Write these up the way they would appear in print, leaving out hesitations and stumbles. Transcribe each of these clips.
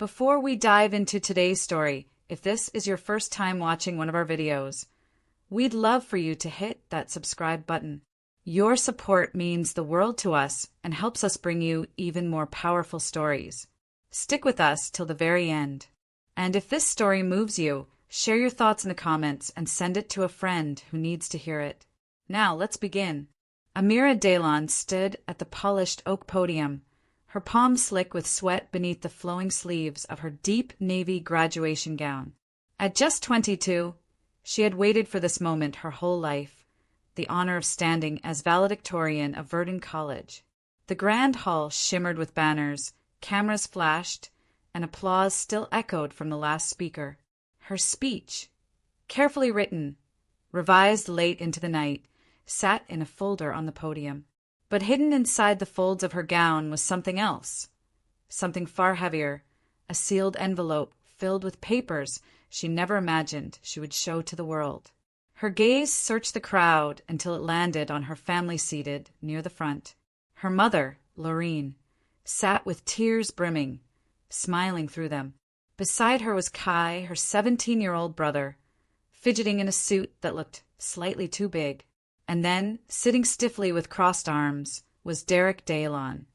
Before we dive into today's story, if this is your first time watching one of our videos, we'd love for you to hit that subscribe button. Your support means the world to us and helps us bring you even more powerful stories. Stick with us till the very end. And if this story moves you, share your thoughts in the comments and send it to a friend who needs to hear it. Now, let's begin. Amira Dalon stood at the polished oak podium, her palms slick with sweat beneath the flowing sleeves of her deep navy graduation gown. At just 22, she had waited for this moment her whole life, the honor of standing as valedictorian of Verdun College. The grand hall shimmered with banners, cameras flashed, and applause still echoed from the last speaker. Her speech, carefully written, revised late into the night, sat in a folder on the podium. But hidden inside the folds of her gown was something else, something far heavier, a sealed envelope filled with papers she never imagined she would show to the world. Her gaze searched the crowd until it landed on her family seated near the front. Her mother, Laureen, sat with tears brimming, smiling through them. Beside her was Kai, her 17-year-old brother, fidgeting in a suit that looked slightly too big. And then, sitting stiffly with crossed arms, was Derek Dalon,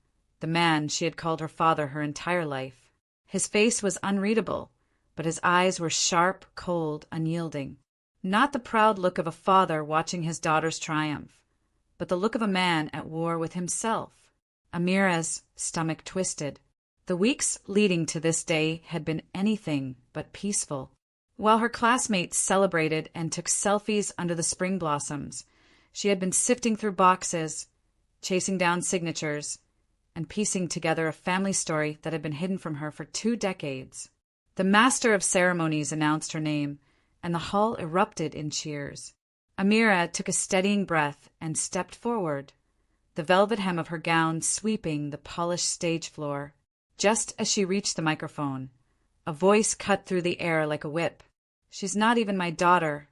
the man she had called her father her entire life. His face was unreadable, but his eyes were sharp, cold, unyielding. Not the proud look of a father watching his daughter's triumph, but the look of a man at war with himself. Amira's stomach twisted. The weeks leading to this day had been anything but peaceful. While her classmates celebrated and took selfies under the spring blossoms, she had been sifting through boxes, chasing down signatures, and piecing together a family story that had been hidden from her for 2 decades. The master of ceremonies announced her name, and the hall erupted in cheers. Amira took a steadying breath and stepped forward, the velvet hem of her gown sweeping the polished stage floor. Just as she reached the microphone, a voice cut through the air like a whip. "She's not even my daughter."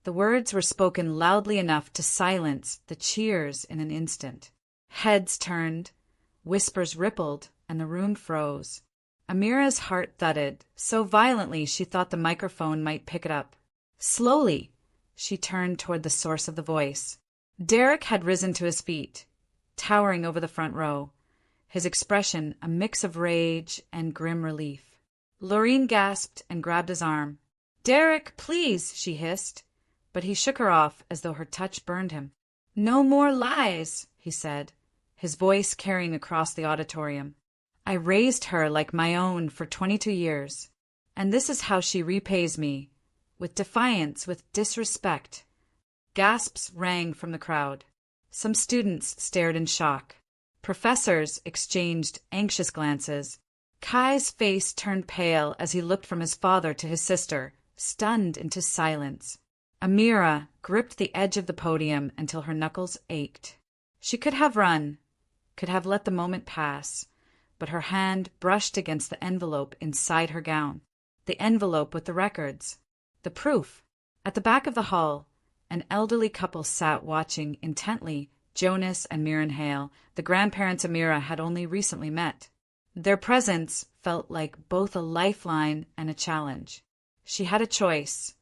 The words were spoken loudly enough to silence the cheers in an instant. Heads turned, whispers rippled, and the room froze. Amira's heart thudded so violently she thought the microphone might pick it up. Slowly, she turned toward the source of the voice. Derek had risen to his feet, towering over the front row, his expression a mix of rage and grim relief. Laureen gasped and grabbed his arm. "Derek, please," she hissed. But he shook her off as though her touch burned him. "No more lies," he said, his voice carrying across the auditorium. "I raised her like my own for 22 years, and this is how she repays me, with defiance, with disrespect." Gasps rang from the crowd. Some students stared in shock. Professors exchanged anxious glances. Kai's face turned pale as he looked from his father to his sister, stunned into silence. Amira gripped the edge of the podium until her knuckles ached. She could have run, could have let the moment pass, but her hand brushed against the envelope inside her gown. The envelope with the records. The proof. At the back of the hall, an elderly couple sat watching intently. Jonas and Mirren Hale, the grandparents Amira had only recently met. Their presence felt like both a lifeline and a challenge. She had a choice.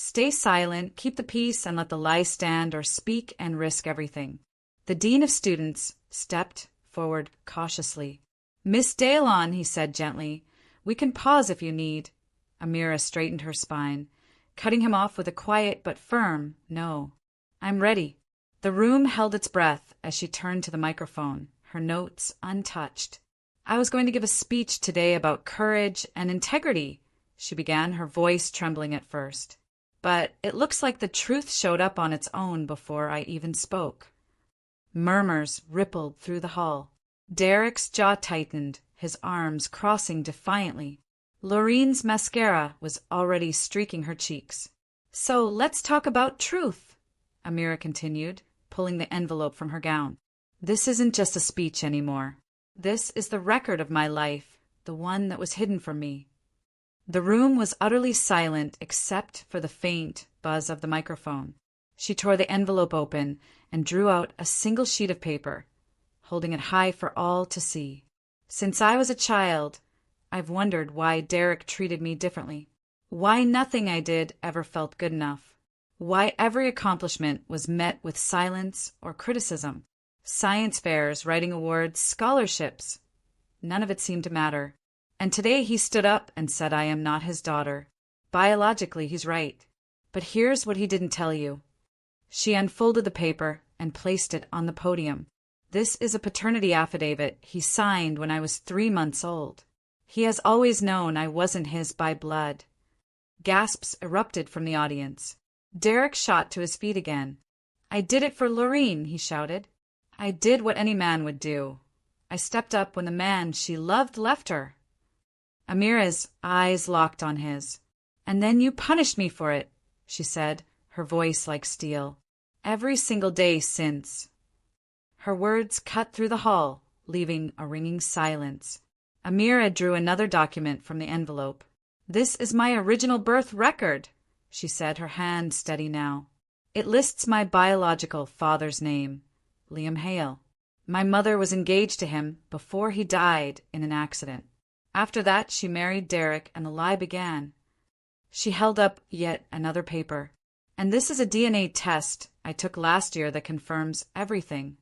Stay silent, keep the peace, and let the lies stand, or speak and risk everything. The dean of students stepped forward cautiously. "Miss Dalon," he said gently, "we can pause if you need." Amira straightened her spine, cutting him off with a quiet but firm "No. I'm ready." The room held its breath as she turned to the microphone, her notes untouched. "I was going to give a speech today about courage and integrity," she began, her voice trembling at first. "But it looks like the truth showed up on its own before I even spoke." Murmurs rippled through the hall. Derek's jaw tightened, his arms crossing defiantly. Laureen's mascara was already streaking her cheeks. "So let's talk about truth," Amira continued, pulling the envelope from her gown. "This isn't just a speech anymore. This is the record of my life, the one that was hidden from me." The room was utterly silent except for the faint buzz of the microphone. She tore the envelope open and drew out a single sheet of paper, holding it high for all to see. "Since I was a child, I've wondered why Derek treated me differently. Why nothing I did ever felt good enough. Why every accomplishment was met with silence or criticism. Science fairs, writing awards, scholarships. None of it seemed to matter. And today he stood up and said I am not his daughter. Biologically, he's right. But here's what he didn't tell you. She unfolded the paper and placed it on the podium. This is a paternity affidavit he signed when I was 3 months old. He has always known I wasn't his by blood. Gasps erupted from the audience. Derek shot to his feet again. I did it for Lorene, he shouted. I did what any man would do. I stepped up when the man she loved left her. Amira's eyes locked on his. And then you punished me for it, she said, her voice like steel. Every single day since. Her words cut through the hall, leaving a ringing silence. Amira drew another document from the envelope. This is my original birth record, she said, her hand steady now. It lists my biological father's name, Liam Hale. My mother was engaged to him before he died in an accident. After that, she married Derek and the lie began. She held up yet another paper. And this is a DNA test I took last year that confirms everything.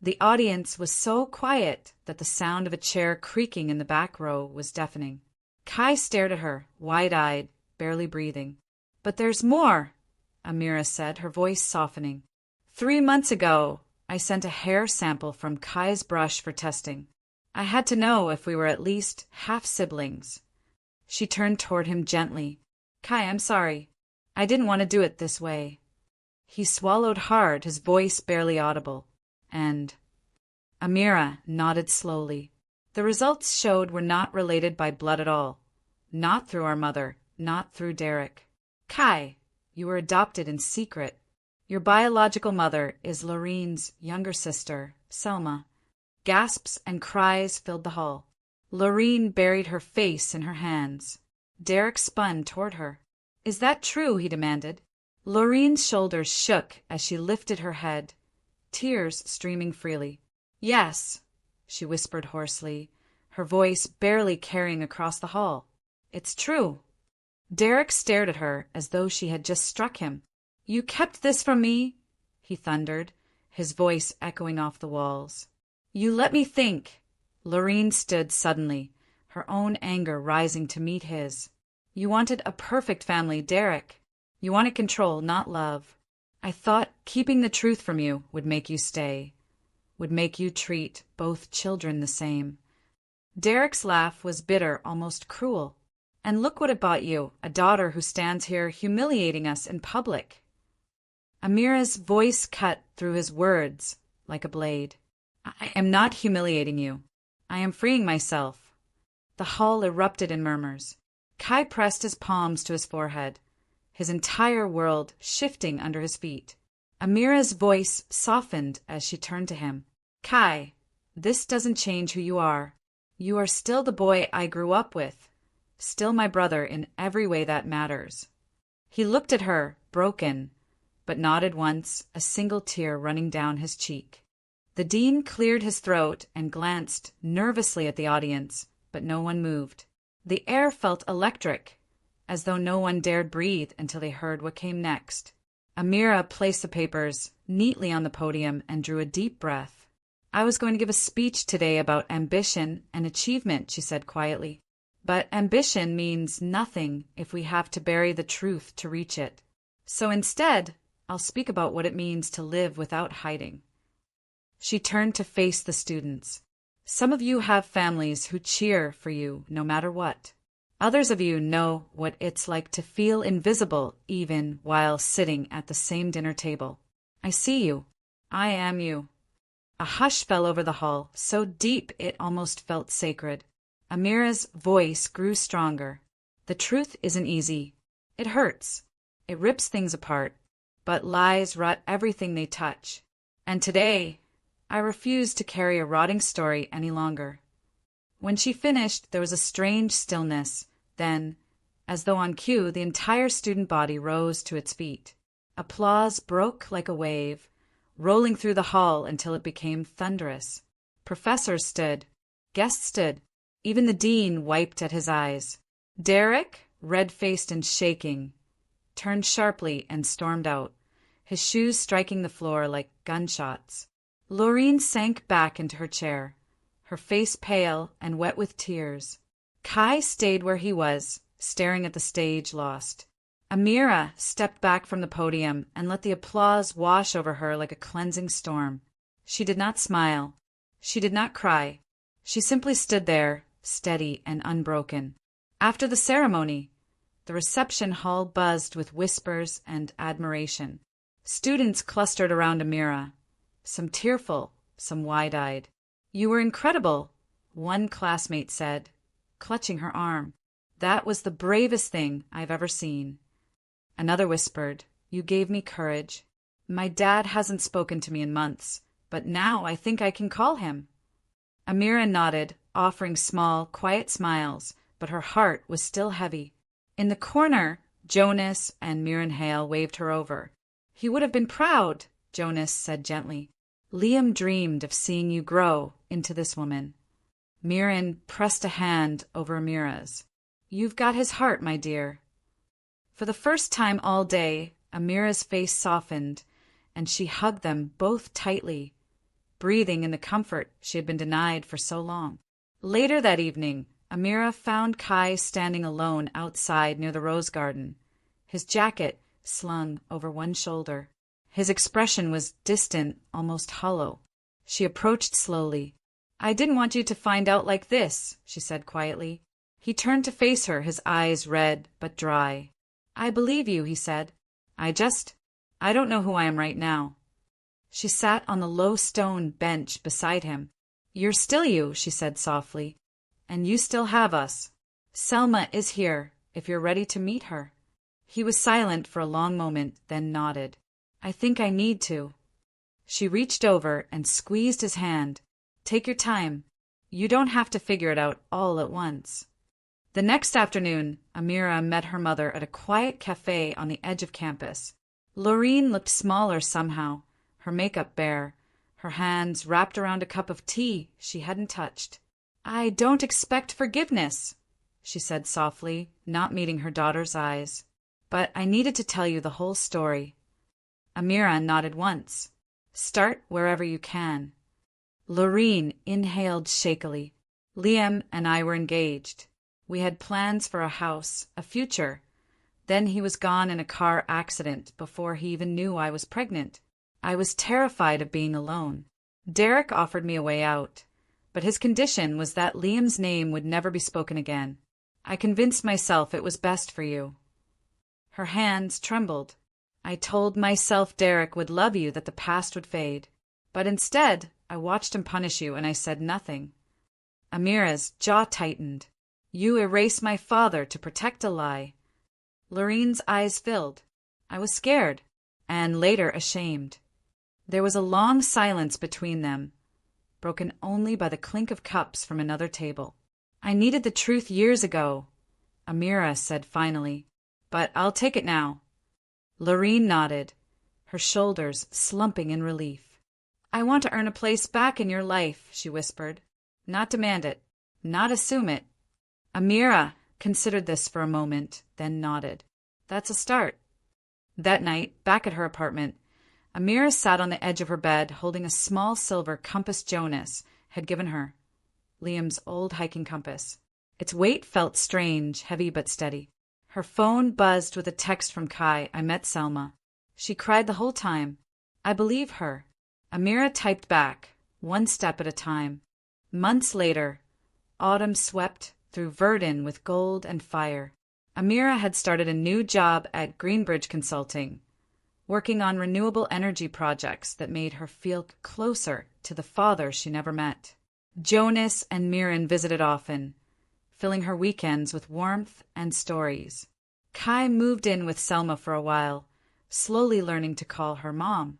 The audience was so quiet that the sound of a chair creaking in the back row was deafening. Kai stared at her, wide-eyed, barely breathing. But there's more, Amira said, her voice softening. 3 months ago, I sent a hair sample from Kai's brush for testing. I had to know if we were at least half-siblings. She turned toward him gently. Kai, I'm sorry. I didn't want to do it this way. He swallowed hard, his voice barely audible. And Amira nodded slowly. The results showed we're not related by blood at all. Not through our mother, not through Derek. Kai, you were adopted in secret. Your biological mother is Lorene's younger sister, Selma. Gasps and cries filled the hall. Lorene buried her face in her hands. Derek spun toward her. Is that true? He demanded. Lorene's shoulders shook as she lifted her head, tears streaming freely. Yes, she whispered hoarsely, her voice barely carrying across the hall. It's true. Derek stared at her as though she had just struck him. You kept this from me? He thundered, his voice echoing off the walls. You let me think. Lorene stood suddenly, her own anger rising to meet his. You wanted a perfect family, Derek. You wanted control, not love. I thought keeping the truth from you would make you stay, would make you treat both children the same. Derek's laugh was bitter, almost cruel. And look what it bought you, a daughter who stands here humiliating us in public. Amira's voice cut through his words like a blade. I am not humiliating you. I am freeing myself. The hall erupted in murmurs. Kai pressed his palms to his forehead, his entire world shifting under his feet. Amira's voice softened as she turned to him. Kai, this doesn't change who you are. You are still the boy I grew up with, still my brother in every way that matters. He looked at her, broken, but nodded once, a single tear running down his cheek. The dean cleared his throat and glanced nervously at the audience, but no one moved. The air felt electric, as though no one dared breathe until they heard what came next. Amira placed the papers neatly on the podium and drew a deep breath. I was going to give a speech today about ambition and achievement, she said quietly. But ambition means nothing if we have to bury the truth to reach it. So instead, I'll speak about what it means to live without hiding. She turned to face the students. Some of you have families who cheer for you no matter what. Others of you know what it's like to feel invisible even while sitting at the same dinner table. I see you. I am you. A hush fell over the hall, so deep it almost felt sacred. Amira's voice grew stronger. The truth isn't easy. It hurts. It rips things apart. But lies rot everything they touch. And today, I refuse to carry a rotting story any longer. When she finished, there was a strange stillness. Then, as though on cue, the entire student body rose to its feet. Applause broke like a wave, rolling through the hall until it became thunderous. Professors stood. Guests stood. Even the dean wiped at his eyes. Derek, red-faced and shaking, turned sharply and stormed out, his shoes striking the floor like gunshots. Lorene sank back into her chair, her face pale and wet with tears. Kai stayed where he was, staring at the stage, lost. Amira stepped back from the podium and let the applause wash over her like a cleansing storm. She did not smile. She did not cry. She simply stood there, steady and unbroken. After the ceremony, the reception hall buzzed with whispers and admiration. Students clustered around Amira, some tearful, some wide-eyed. "You were incredible," one classmate said, clutching her arm. "That was the bravest thing I've ever seen." Another whispered, "You gave me courage. My dad hasn't spoken to me in months, but now I think I can call him." Amira nodded, offering small, quiet smiles, but her heart was still heavy. In the corner, Jonas and Mirren Hale waved her over. "He would have been proud," Jonas said gently. "Liam dreamed of seeing you grow into this woman." Mirren pressed a hand over Amira's. "You've got his heart, my dear." For the first time all day, Amira's face softened, and she hugged them both tightly, breathing in the comfort she had been denied for so long. Later that evening, Amira found Kai standing alone outside near the rose garden, his jacket slung over one shoulder. His expression was distant, almost hollow. She approached slowly. "I didn't want you to find out like this," she said quietly. He turned to face her, his eyes red but dry. "I believe you," he said. I don't know who I am right now." She sat on the low stone bench beside him. "You're still you," she said softly. "And you still have us. Selma is here, if you're ready to meet her." He was silent for a long moment, then nodded. "I think I need to." She reached over and squeezed his hand. "Take your time. You don't have to figure it out all at once." The next afternoon, Amira met her mother at a quiet cafe on the edge of campus. Lorene looked smaller somehow, her makeup bare, her hands wrapped around a cup of tea she hadn't touched. "I don't expect forgiveness," she said softly, not meeting her daughter's eyes. "But I needed to tell you the whole story." Amira nodded once. "Start wherever you can." Lorene inhaled shakily. "Liam and I were engaged. We had plans for a house, a future. Then he was gone in a car accident before he even knew I was pregnant. I was terrified of being alone. Derek offered me a way out, but his condition was that Liam's name would never be spoken again. I convinced myself it was best for you." Her hands trembled. "I told myself Derek would love you, that the past would fade. But instead, I watched him punish you, and I said nothing." Amira's jaw tightened. "You erased my father to protect a lie." Lorene's eyes filled. I was scared, and later ashamed. There was a long silence between them, broken only by the clink of cups from another table. "I needed the truth years ago," Amira said finally, "but I'll take it now." Lorene nodded, her shoulders slumping in relief. "I want to earn a place back in your life," she whispered. "Not demand it, not assume it." Amira considered this for a moment, then nodded. "That's a start." That night, back at her apartment, Amira sat on the edge of her bed holding a small silver compass Jonas had given her, Liam's old hiking compass. Its weight felt strange, heavy but steady. Her phone buzzed with a text from Kai. "I met Selma. She cried the whole time. I believe her." Amira typed back, one step at a time. Months later, autumn swept through Verdun with gold and fire. Amira had started a new job at Greenbridge Consulting, working on renewable energy projects that made her feel closer to the father she never met. Jonas and Mirren visited often, filling her weekends with warmth and stories. Kai moved in with Selma for a while, slowly learning to call her mom.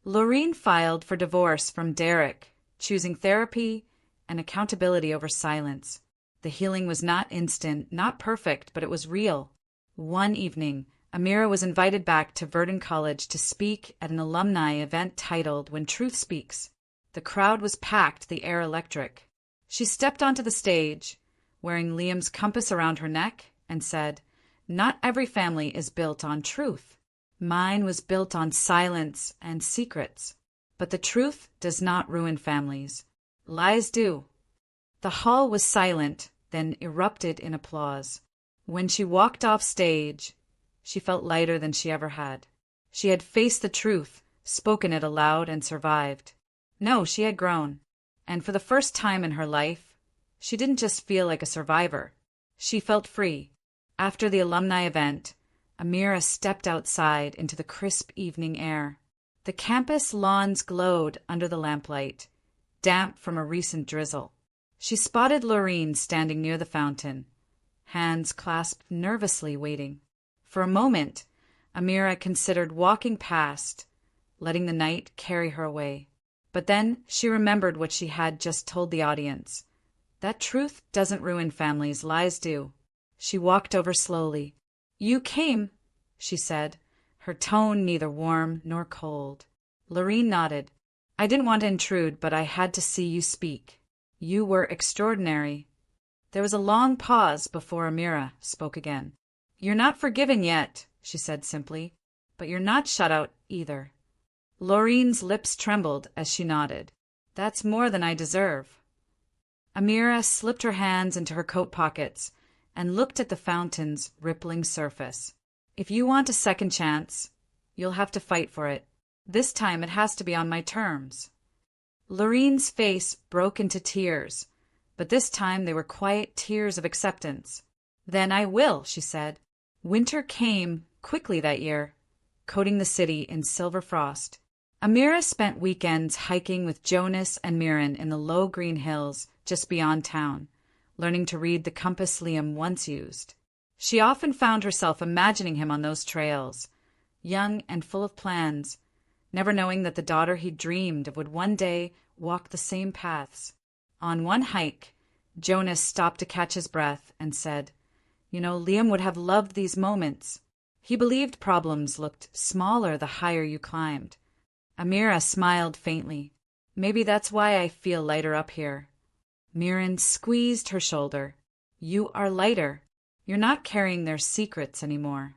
Lorene filed for divorce from Derek, choosing therapy and accountability over silence. The healing was not instant, not perfect, but it was real. One evening, Amira was invited back to Verdun College to speak at an alumni event titled "When Truth Speaks." The crowd was packed, the air electric. She stepped onto the stage, wearing Liam's compass around her neck, and said, "Not every family is built on truth. Mine was built on silence and secrets. But the truth does not ruin families. Lies do." The hall was silent, then erupted in applause. When she walked off stage, she felt lighter than she ever had. She had faced the truth, spoken it aloud, and survived. No, she had grown. And for the first time in her life, she didn't just feel like a survivor. She felt free. After the alumni event, Amira stepped outside into the crisp evening air. The campus lawns glowed under the lamplight, damp from a recent drizzle. She spotted Lorene standing near the fountain, hands clasped nervously, waiting. For a moment, Amira considered walking past, letting the night carry her away. But then she remembered what she had just told the audience. That truth doesn't ruin families, lies do. She walked over slowly. "You came," she said, her tone neither warm nor cold. Lorene nodded. "I didn't want to intrude, but I had to see you speak. You were extraordinary." There was a long pause before Amira spoke again. "You're not forgiven yet," she said simply, "but you're not shut out either." Lorene's lips trembled as she nodded. "That's more than I deserve." Amira slipped her hands into her coat pockets and looked at the fountain's rippling surface. "If you want a second chance, you'll have to fight for it. This time it has to be on my terms." Lorene's face broke into tears, but this time they were quiet tears of acceptance. "Then I will," she said. Winter came quickly that year, coating the city in silver frost. Amira spent weekends hiking with Jonas and Mirren in the low green hills just beyond town, learning to read the compass Liam once used. She often found herself imagining him on those trails, young and full of plans, never knowing that the daughter he dreamed of would one day walk the same paths. On one hike, Jonas stopped to catch his breath and said, "You know, Liam would have loved these moments. He believed problems looked smaller the higher you climbed." Amira smiled faintly. "Maybe that's why I feel lighter up here." Mirren squeezed her shoulder. "You are lighter. You're not carrying their secrets anymore."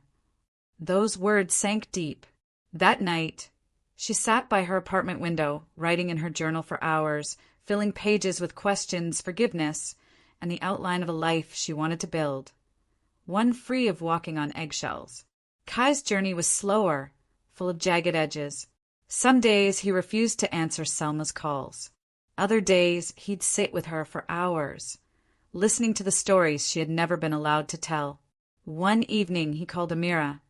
Those words sank deep. That night, she sat by her apartment window, writing in her journal for hours, filling pages with questions, forgiveness, and the outline of a life she wanted to build. One free of walking on eggshells. Kai's journey was slower, full of jagged edges. Some days he refused to answer Selma's calls. Other days he'd sit with her for hours, listening to the stories she had never been allowed to tell. One evening he called Amira.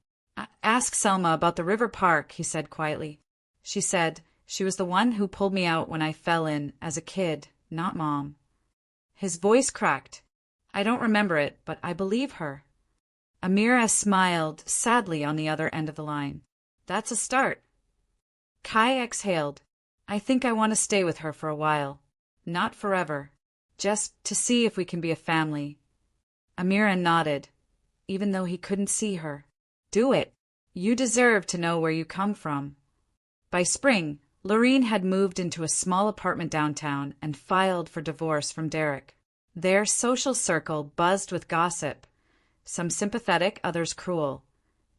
"Ask Selma about the river park," he said quietly. She said, "She was the one who pulled me out when I fell in as a kid, not Mom." His voice cracked. "I don't remember it, but I believe her." Amira smiled sadly on the other end of the line. "That's a start." Kai exhaled. "I think I want to stay with her for a while. Not forever. Just to see if we can be a family." Amira nodded, even though he couldn't see her. "Do it. You deserve to know where you come from." By spring, Lorene had moved into a small apartment downtown and filed for divorce from Derek. Their social circle buzzed with gossip, some sympathetic, others cruel.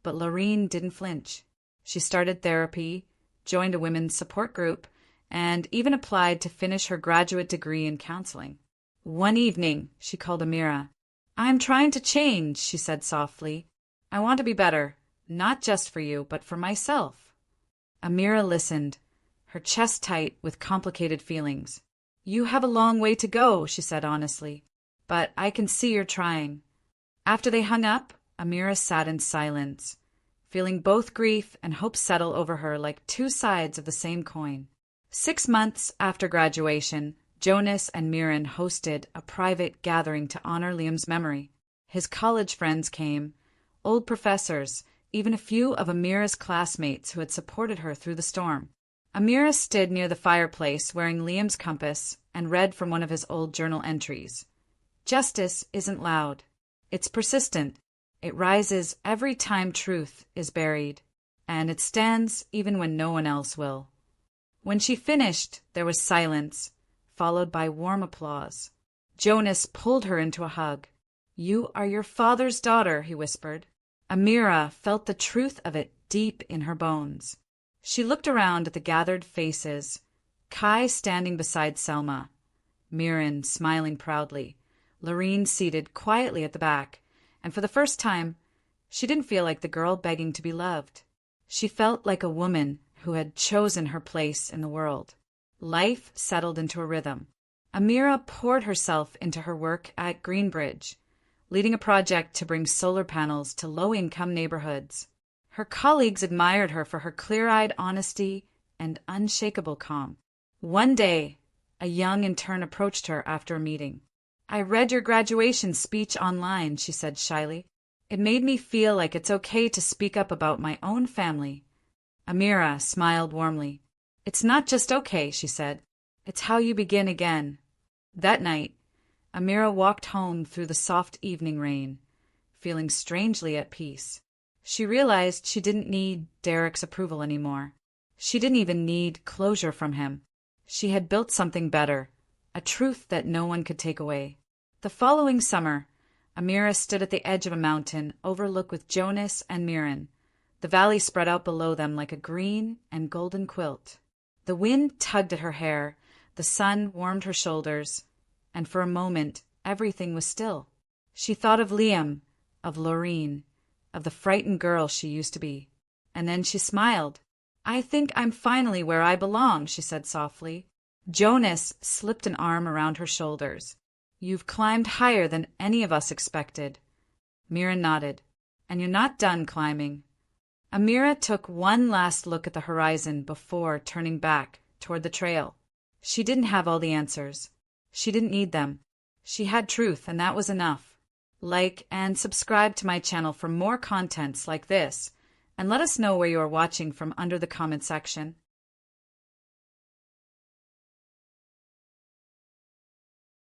But Lorene didn't flinch. She started therapy, joined a women's support group, and even applied to finish her graduate degree in counseling. One evening, she called Amira. "I'm trying to change," she said softly. "I want to be better, not just for you, but for myself." Amira listened, her chest tight with complicated feelings. "You have a long way to go," she said honestly, "but I can see you're trying." After they hung up, Amira sat in silence, feeling both grief and hope settle over her like two sides of the same coin. 6 months after graduation, Jonas and Mirren hosted a private gathering to honor Liam's memory. His college friends came, old professors, even a few of Amira's classmates who had supported her through the storm. Amira stood near the fireplace wearing Liam's compass and read from one of his old journal entries. "Justice isn't loud. It's persistent. It rises every time truth is buried, and it stands even when no one else will." When she finished, there was silence, followed by warm applause. Jonas pulled her into a hug. "You are your father's daughter," he whispered. Amira felt the truth of it deep in her bones. She looked around at the gathered faces, Kai standing beside Selma, Miran smiling proudly, Lorene seated quietly at the back, and for the first time, she didn't feel like the girl begging to be loved. She felt like a woman who had chosen her place in the world. Life settled into a rhythm. Amira poured herself into her work at Greenbridge, leading a project to bring solar panels to low-income neighborhoods. Her colleagues admired her for her clear-eyed honesty and unshakable calm. One day, a young intern approached her after a meeting. "I read your graduation speech online," she said shyly. "It made me feel like it's okay to speak up about my own family." Amira smiled warmly. "It's not just okay," she said. "It's how you begin again." That night, Amira walked home through the soft evening rain, feeling strangely at peace. She realized she didn't need Derek's approval anymore. She didn't even need closure from him. She had built something better, a truth that no one could take away. The following summer, Amira stood at the edge of a mountain overlooked with Jonas and Miran. The valley spread out below them like a green and golden quilt. The wind tugged at her hair, the sun warmed her shoulders, and for a moment everything was still. She thought of Liam, of Lorene, of the frightened girl she used to be. And then she smiled. "I think I'm finally where I belong," she said softly. Jonas slipped an arm around her shoulders. "You've climbed higher than any of us expected." Mira nodded. "And you're not done climbing." Amira took one last look at the horizon before turning back toward the trail. She didn't have all the answers. She didn't need them. She had truth, and that was enough. Like and subscribe to my channel for more contents like this, and let us know where you are watching from under the comment section.